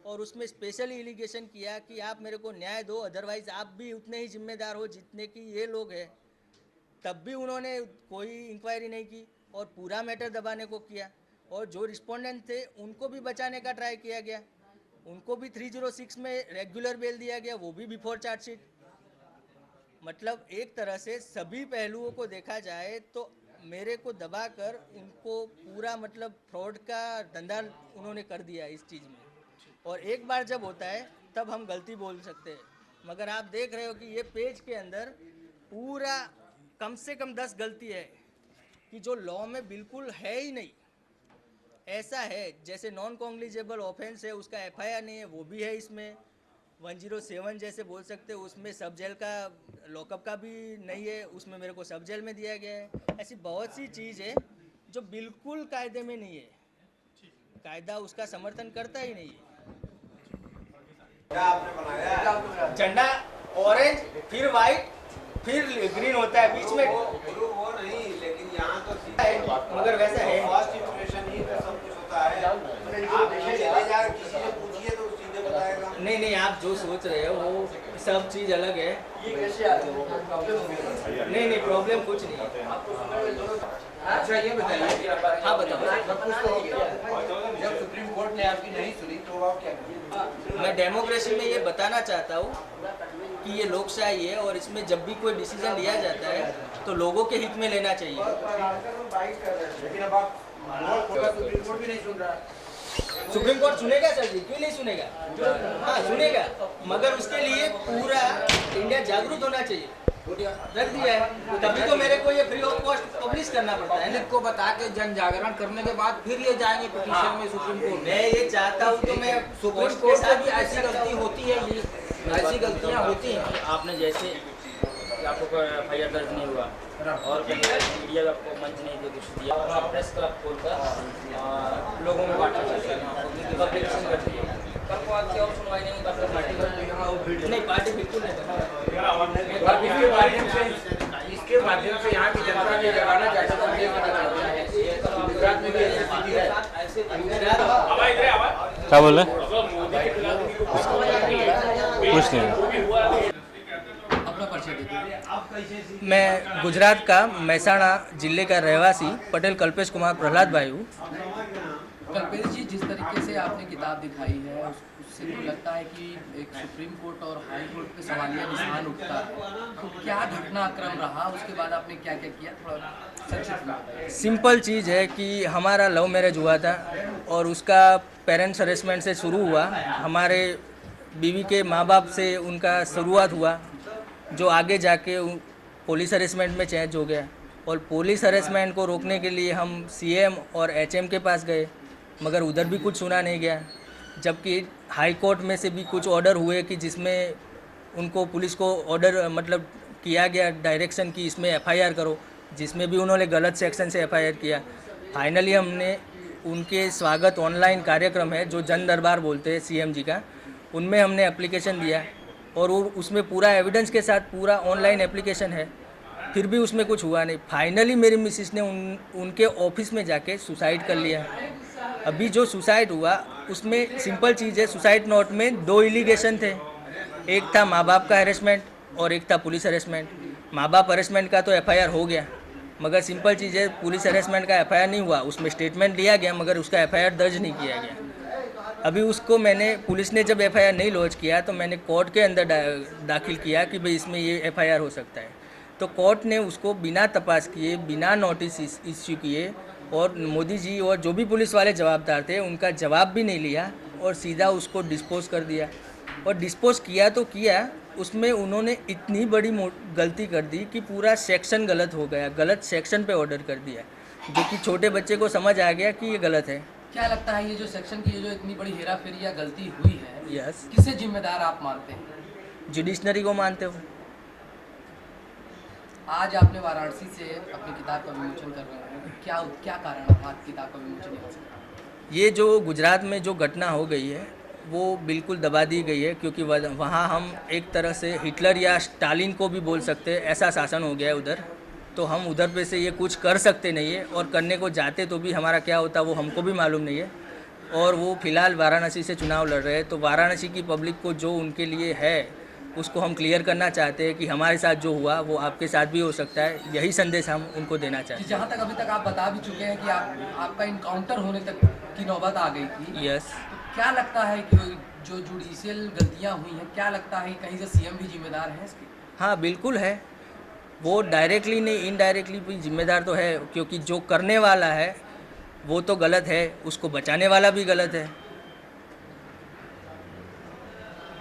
और उसमें special allegation किया कि आप मेरे को न्याय दो, अदरवाइज आप भी उतने ही जिम्मेदार हो जितने कि ये लोग हैं। तब भी उन्होंने कोई इंक्वायरी नहीं की और पूरा मैटर दबाने को किया। और जो रिस्पोंडेंट थे उनको भी बचाने का ट्राई किया गया, उनको भी 306 में रेगुलर बेल दिया गया, वो भी बिफोर चार्जशीट। मतलब एक तरह से सभी पहलुओं को देखा जाए तो मेरे को दबाकर उनको पूरा मतलब फ्रॉड का धंधा उन्होंने कर दिया इस चीज़ में। और एक बार जब होता है तब हम गलती बोल सकते हैं, मगर आप देख रहे हो कि ये पेज के अंदर पूरा कम से कम 10 गलती है कि जो लॉ में बिल्कुल है ही नहीं। ऐसा है जैसे नॉन कॉग्निजेबल ऑफेंस है, उसका एफआईआर नहीं है, वो भी है इसमें। 107 जैसे बोल सकते हो, उसमें सब जेल का लॉकअप का भी नहीं है, उसमें मेरे को सब जेल में दिया गया है। ऐसी बहुत सी चीज़ है जो बिल्कुल कायदे में नहीं है, कायदा उसका समर्थन करता ही नहीं है। झंडा ऑरेंज फिर वाइट फिर ग्रीन होता है बीच में, वो नहीं, लेकिन यहाँ तो मगर वैसा है फर्स्ट इंप्रेशन ही तो सब कुछ होता है। आप चले जाकर किसी से पूछिए तो सीधे बताएगा। नहीं नहीं, आप जो सोच रहे हो वो सब चीज़ अलग है। नहीं नहीं, प्रॉब्लम कुछ नहीं है। अच्छा ये बताइए, हाँ बताओ। जब सुप्रीम कोर्ट ने आपकी नहीं सुनी तो आप क्या करेंगे? मैं डेमोक्रेसी में ये बताना चाहता हूँ कि ये लोकशाही है और इसमें जब भी कोई डिसीजन लिया जाता है तो लोगों के हित में लेना चाहिए। लेकिन अब आप सुप्रीम कोर्ट भी नहीं सुन रहा। सुप्रीम कोर्ट सुनेगा सर जी, क्यों नहीं सुनेगा? हाँ सुनेगा, मगर उसके लिए पूरा इंडिया जागरूक होना चाहिए। रख दिया है तभी तो मेरे को ये फ्री ऑफ कॉस्ट पब्लिश करना पड़ता है। पब्लिक को बता के जन जागरण करने के बाद फिर ये जाएंगे पिटीशन में सुप्रीम कोर्ट में। मैं ये चाहता हूँ तो मैं सुप्रीम कोर्ट से भी ऐसी गलती होती है, ये ऐसी गलतियाँ होती हैं। आपने जैसे आपको कोई एफआईआर दर्ज नहीं हुआ और मीडिया का आपको मंच नहीं दे कुछ दिया, आप प्रेस क्लब खोलकर लोगों में बांटना चाहते हैं, पब्लिकेशन कर दिए। कल को आपकी और सुनवाई नहीं होगा, आपका पार्टी कर नहीं, पार्टी बिल्कुल नहीं इसके माध्यम से यहाँ की जनता ने जगाना चाहता है। गुजरात में भी क्या बोल रहे कुछ नहीं। मैं गुजरात का महसाणा जिले का रहवासी पटेल कल्पेश कुमार प्रहलाद भाई हूँ। कल्पेश जी, जिस तरीके से आपने किताब दिखाई है उससे तो लगता है कि एक सुप्रीम कोर्ट और हाई कोर्ट पे सवालिया निशान उठता है। तो क्या घटनाक्रम रहा, उसके बाद आपने क्या क्या किया, थोड़ा संक्षिप्त में बताइए। सिंपल चीज़ है कि हमारा लव मैरिज हुआ था और उसका पेरेंट्स हरेसमेंट से शुरू हुआ। हमारे बीवी के माँ बाप से उनका शुरुआत हुआ, जो आगे जाके पुलिस हरेसमेंट में चेंज हो गया। और पुलिस हरेसमेंट को रोकने के लिए हम सीएम और एचएम के पास गए, मगर उधर भी कुछ सुना नहीं गया। जबकि हाई कोर्ट में से भी कुछ ऑर्डर हुए कि जिसमें उनको पुलिस को ऑर्डर मतलब किया गया डायरेक्शन कि इसमें एफआईआर करो, जिसमें भी उन्होंने गलत सेक्शन से एफआईआर किया। फाइनली हमने उनके स्वागत ऑनलाइन कार्यक्रम है जो जन दरबार बोलते हैं सीएम जी का, उनमें हमने एप्लीकेशन दिया और वो उसमें पूरा एविडेंस के साथ पूरा ऑनलाइन एप्लीकेशन है, फिर भी उसमें कुछ हुआ नहीं। फाइनली मेरी मिसिस ने उनके ऑफिस में जाके सुसाइड कर लिया। अभी जो सुसाइड हुआ उसमें सिंपल चीज़ है, सुसाइड नोट में 2 एलिगेशन थे, एक था माँ बाप का हरेसमेंट और एक था पुलिस हरेसमेंट। माँ बाप हरेसमेंट का तो एफआईआर हो गया, मगर सिंपल चीज़ है पुलिस हरेसमेंट का एफआईआर नहीं हुआ। उसमें स्टेटमेंट लिया गया मगर उसका एफआईआर दर्ज नहीं किया गया। अभी उसको मैंने, पुलिस ने जब एफआईआर नहीं लॉन्च किया तो मैंने कोर्ट के अंदर दाखिल किया कि भाई इसमें ये एफआईआर हो सकता है। तो कोर्ट ने उसको बिना तपास किए, बिना नोटिस इश्यू किए और मोदी जी और जो भी पुलिस वाले जवाबदार थे उनका जवाब भी नहीं लिया और सीधा उसको डिस्पोज कर दिया। और डिस्पोज किया तो किया, उसमें उन्होंने इतनी बड़ी गलती कर दी कि पूरा सेक्शन गलत हो गया, गलत सेक्शन पे ऑर्डर कर दिया, जो कि छोटे बच्चे को समझ आ गया कि ये गलत है। क्या लगता है ये जो सेक्शन की ये जो इतनी बड़ी हेराफेरी या गलती हुई है, यस, किसे जिम्मेदार आप मानते हैं? जुडिशनरी को मानते हो। आज आपने वाराणसी से अपनी किताब का विमोचन कर रहे हैं, क्या कारण था किताब का विमोचन यहाँ से? ये जो गुजरात में जो घटना हो गई है वो बिल्कुल दबा दी गई है, क्योंकि वहाँ हम एक तरह से हिटलर या स्टालिन को भी बोल सकते हैं, ऐसा शासन हो गया है उधर। तो हम उधर पे से ये कुछ कर सकते नहीं है और करने को जाते तो भी हमारा क्या होता वो हमको भी मालूम नहीं है। और वो फिलहाल वाराणसी से चुनाव लड़ रहे हैं। तो वाराणसी की पब्लिक को जो उनके लिए है उसको हम क्लियर करना चाहते हैं कि हमारे साथ जो हुआ वो आपके साथ भी हो सकता है। यही संदेश हम उनको देना चाहते हैं। जहाँ तक अभी तक आप बता भी चुके हैं कि आपका इनकाउंटर होने तक की नौबत आ गई थी। यस। तो क्या लगता है कि जो जुडिशियल गलतियाँ हुई हैं, क्या लगता है कहीं से सीएम भी जिम्मेदार है इसकी? हाँ बिल्कुल है, वो डायरेक्टली नहीं इनडायरेक्टली भी जिम्मेदार तो है, क्योंकि जो करने वाला है वो तो गलत है, उसको बचाने वाला भी गलत है।